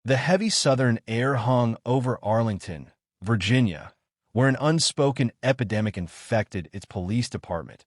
The heavy southern air hung over Arlington, Virginia, where an unspoken epidemic infected its police department,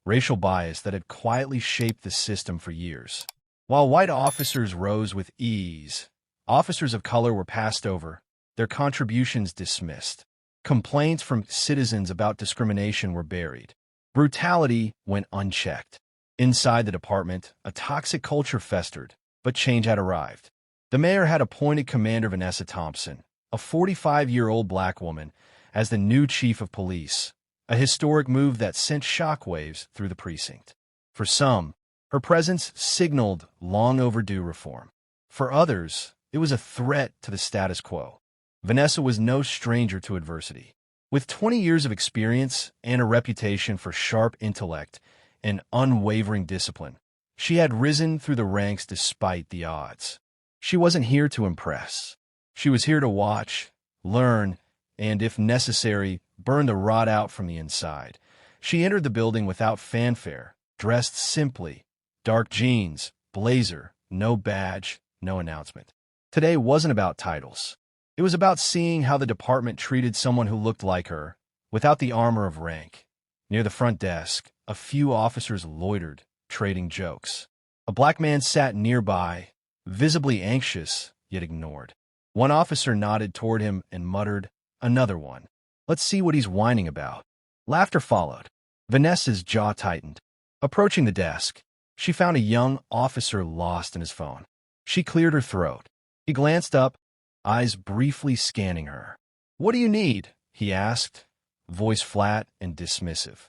racial bias that had quietly shaped the system for years. While white officers rose with ease, officers of color were passed over, their contributions dismissed. Complaints from citizens about discrimination were buried. Brutality went unchecked. Inside the department, a toxic culture festered, but change had arrived. The mayor had appointed Commander Vanessa Thompson, a 45-year-old black woman, as the new chief of police, a historic move that sent shockwaves through the precinct. For some, her presence signaled long overdue reform. For others, it was a threat to the status quo. Vanessa was no stranger to adversity. With 20 years of experience and a reputation for sharp intellect and unwavering discipline, she had risen through the ranks despite the odds. She wasn't here to impress. She was here to watch, learn, and, if necessary, burn the rot out from the inside. She entered the building without fanfare, dressed simply, dark jeans, blazer, no badge, no announcement. Today wasn't about titles. It was about seeing how the department treated someone who looked like her, without the armor of rank. Near the front desk, a few officers loitered, trading jokes. A black man sat nearby, visibly anxious, yet ignored. One officer nodded toward him and muttered, "Another one. Let's see what he's whining about." Laughter followed. Vanessa's jaw tightened. Approaching the desk, she found a young officer lost in his phone. She cleared her throat. He glanced up, eyes briefly scanning her. "What do you need?" he asked, voice flat and dismissive.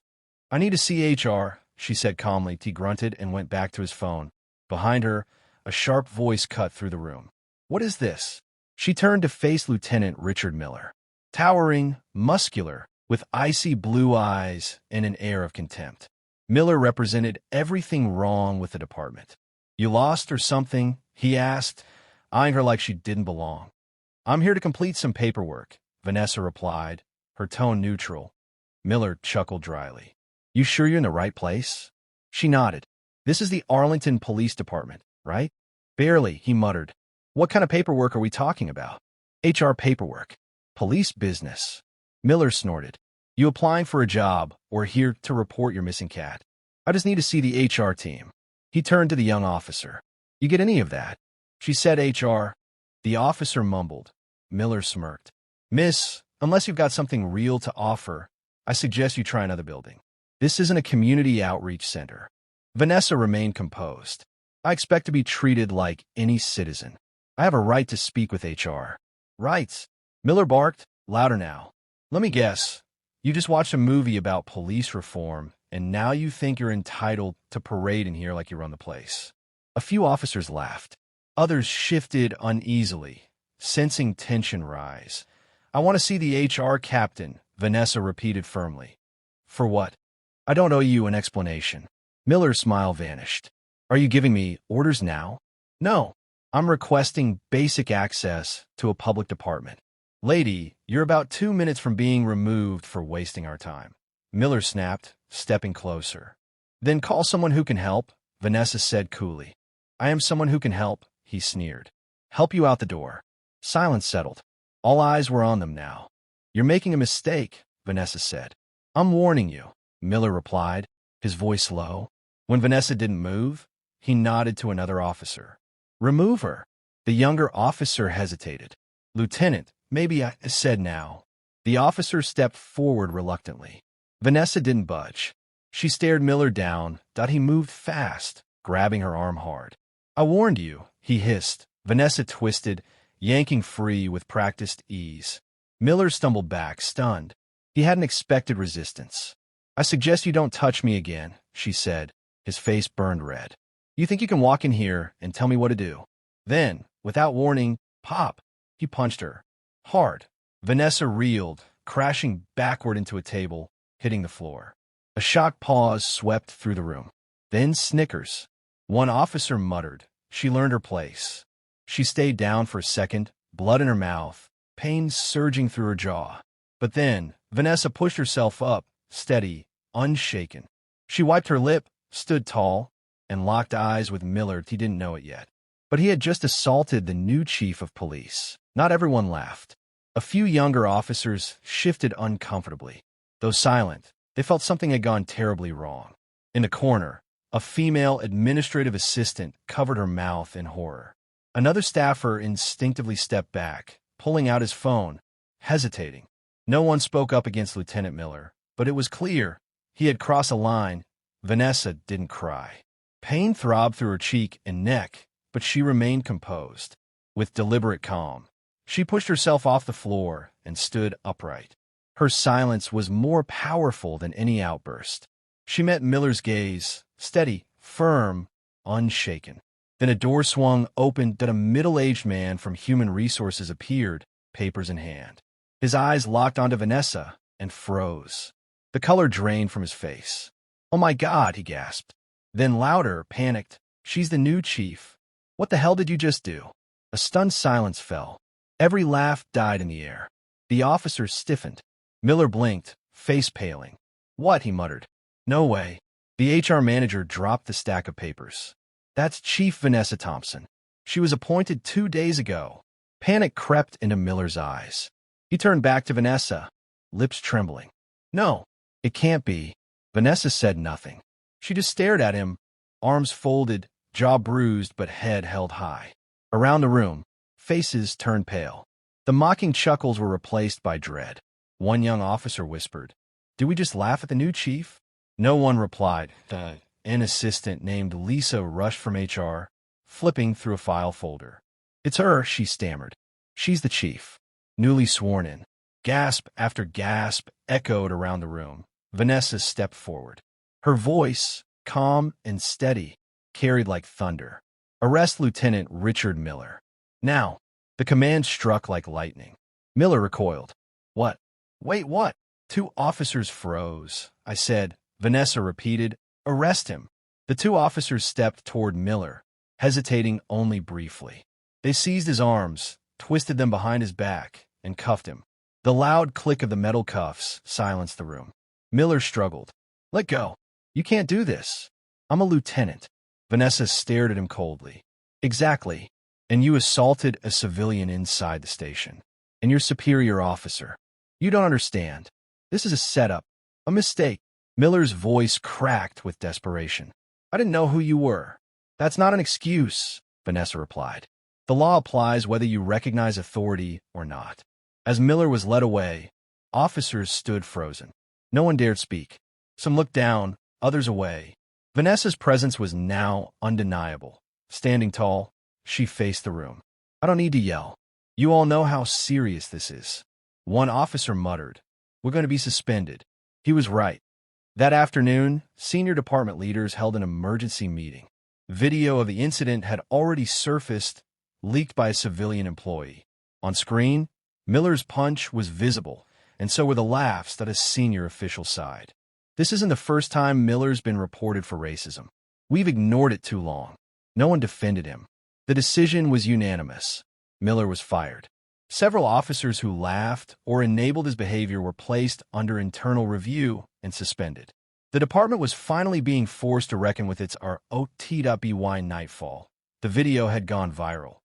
"I need to see HR," she said calmly. He grunted and went back to his phone. Behind her, a sharp voice cut through the room. "What is this?" She turned to face Lieutenant Richard Miller. Towering, muscular, with icy blue eyes and an air of contempt. Miller represented everything wrong with the department. "You lost or something?" he asked, eyeing her like she didn't belong. "I'm here to complete some paperwork," Vanessa replied, her tone neutral. Miller chuckled dryly. "You sure you're in the right place?" She nodded. "This is the Arlington Police Department, right?" "Barely," he muttered. "What kind of paperwork are we talking about?" "HR paperwork. Police business." Miller snorted. "You applying for a job or here to report your missing cat?" "I just need to see the HR team." He turned to the young officer. "You get any of that?" She said HR. The officer mumbled. Miller smirked. "Miss, unless you've got something real to offer, I suggest you try another building. This isn't a community outreach center." Vanessa remained composed. "I expect to be treated like any citizen. I have a right to speak with HR." "Rights?" Miller barked, louder now. "Let me guess. You just watched a movie about police reform, and now you think you're entitled to parade in here like you run the place." A few officers laughed. Others shifted uneasily, sensing tension rise. "I want to see the HR captain," Vanessa repeated firmly. "For what?" "I don't owe you an explanation." Miller's smile vanished. "Are you giving me orders now?" "No. I'm requesting basic access to a public department." "Lady, you're about 2 minutes from being removed for wasting our time." Miller snapped, stepping closer. "Then call someone who can help," Vanessa said coolly. "I am someone who can help," he sneered. "Help you out the door." Silence settled. All eyes were on them now. "You're making a mistake," Vanessa said. "I'm warning you," Miller replied, his voice low. When Vanessa didn't move, he nodded to another officer. "Remove her." The younger officer hesitated. "Lieutenant, maybe I said now." The officer stepped forward reluctantly. Vanessa didn't budge. She stared Miller down. He moved fast, grabbing her arm hard. "I warned you," he hissed. Vanessa twisted, yanking free with practiced ease. Miller stumbled back, stunned. He hadn't expected resistance. "I suggest you don't touch me again," she said. His face burned red. "You think you can walk in here and tell me what to do?" Then, without warning, pop! He punched her. Hard. Vanessa reeled, crashing backward into a table, hitting the floor. A shocked pause swept through the room. Then snickers. One officer muttered. She learned her place. She stayed down for a second, blood in her mouth, pain surging through her jaw. But then, Vanessa pushed herself up, steady, unshaken. She wiped her lip, stood tall, and locked eyes with Miller. He didn't know it yet. But he had just assaulted the new chief of police. Not everyone laughed. A few younger officers shifted uncomfortably. Though silent, they felt something had gone terribly wrong. In the corner, a female administrative assistant covered her mouth in horror. Another staffer instinctively stepped back, pulling out his phone, hesitating. No one spoke up against Lieutenant Miller, but it was clear he had crossed a line. Vanessa didn't cry. Pain throbbed through her cheek and neck, but she remained composed. With deliberate calm, she pushed herself off the floor and stood upright. Her silence was more powerful than any outburst. She met Miller's gaze, steady, firm, unshaken. Then a door swung open and a middle-aged man from Human Resources appeared, papers in hand. His eyes locked onto Vanessa and froze. The color drained from his face. "Oh my God," he gasped. Then louder, panicked, "She's the new chief. What the hell did you just do?" A stunned silence fell. Every laugh died in the air. The officers stiffened. Miller blinked, face paling. "What?" he muttered. "No way." The HR manager dropped the stack of papers. "That's Chief Vanessa Thompson. She was appointed 2 days ago." Panic crept into Miller's eyes. He turned back to Vanessa, lips trembling. "No, it can't be." Vanessa said nothing. She just stared at him, arms folded, jaw bruised but head held high. Around the room, faces turned pale. The mocking chuckles were replaced by dread. One young officer whispered, "Did we just laugh at the new chief?" No one replied. An assistant named Lisa rushed from HR, flipping through a file folder. "It's her," she stammered. "She's the chief." Newly sworn in. Gasp after gasp echoed around the room. Vanessa stepped forward. Her voice, calm and steady, carried like thunder. "Arrest Lieutenant Richard Miller. Now." The command struck like lightning. Miller recoiled. "What? Wait, what?" 2 officers froze. "I said," Vanessa repeated, "arrest him." The 2 officers stepped toward Miller, hesitating only briefly. They seized his arms, twisted them behind his back, and cuffed him. The loud click of the metal cuffs silenced the room. Miller struggled. "Let go. You can't do this. I'm a lieutenant." Vanessa stared at him coldly. "Exactly. And you assaulted a civilian inside the station. And your superior officer. You don't understand. This is a setup. A mistake." Miller's voice cracked with desperation. "I didn't know who you were." "That's not an excuse," Vanessa replied. "The law applies whether you recognize authority or not." As Miller was led away, officers stood frozen. No one dared speak. Some looked down, others away. Vanessa's presence was now undeniable. Standing tall, she faced the room. "I don't need to yell. You all know how serious this is." One officer muttered, "We're going to be suspended." He was right. That afternoon, senior department leaders held an emergency meeting. Video of the incident had already surfaced, leaked by a civilian employee. On screen, Miller's punch was visible, and so were the laughs that a senior official sighed. "This isn't the first time Miller's been reported for racism. We've ignored it too long." No one defended him. The decision was unanimous. Miller was fired. Several officers who laughed or enabled his behavior were placed under internal review and suspended. The department was finally being forced to reckon with its ROT.BY nightfall. The video had gone viral.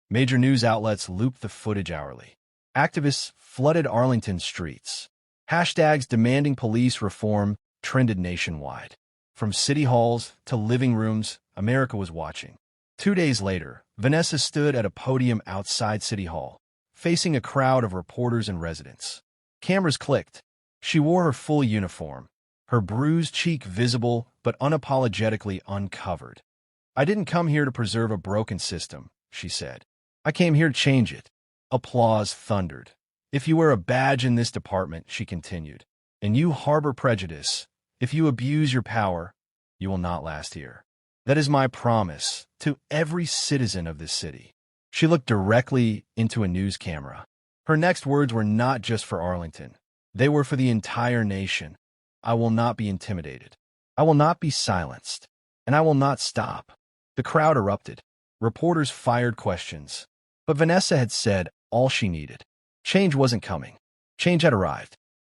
Major news outlets looped the footage hourly. Activists flooded Arlington's streets. Hashtags demanding police reform trended nationwide. From city halls to living rooms, America was watching. 2 days later, Vanessa stood at a podium outside City Hall, facing a crowd of reporters and residents. Cameras clicked. She wore her full uniform, her bruised cheek visible but unapologetically uncovered. "I didn't come here to preserve a broken system," she said. "I came here to change it." Applause thundered. "If you wear a badge in this department," she continued, "and you harbor prejudice, if you abuse your power, you will not last here. That is my promise to every citizen of this city." She looked directly into a news camera. Her next words were not just for Arlington. They were for the entire nation. "I will not be intimidated. I will not be silenced. And I will not stop." The crowd erupted. Reporters fired questions. But Vanessa had said all she needed. Change wasn't coming. Change had arrived.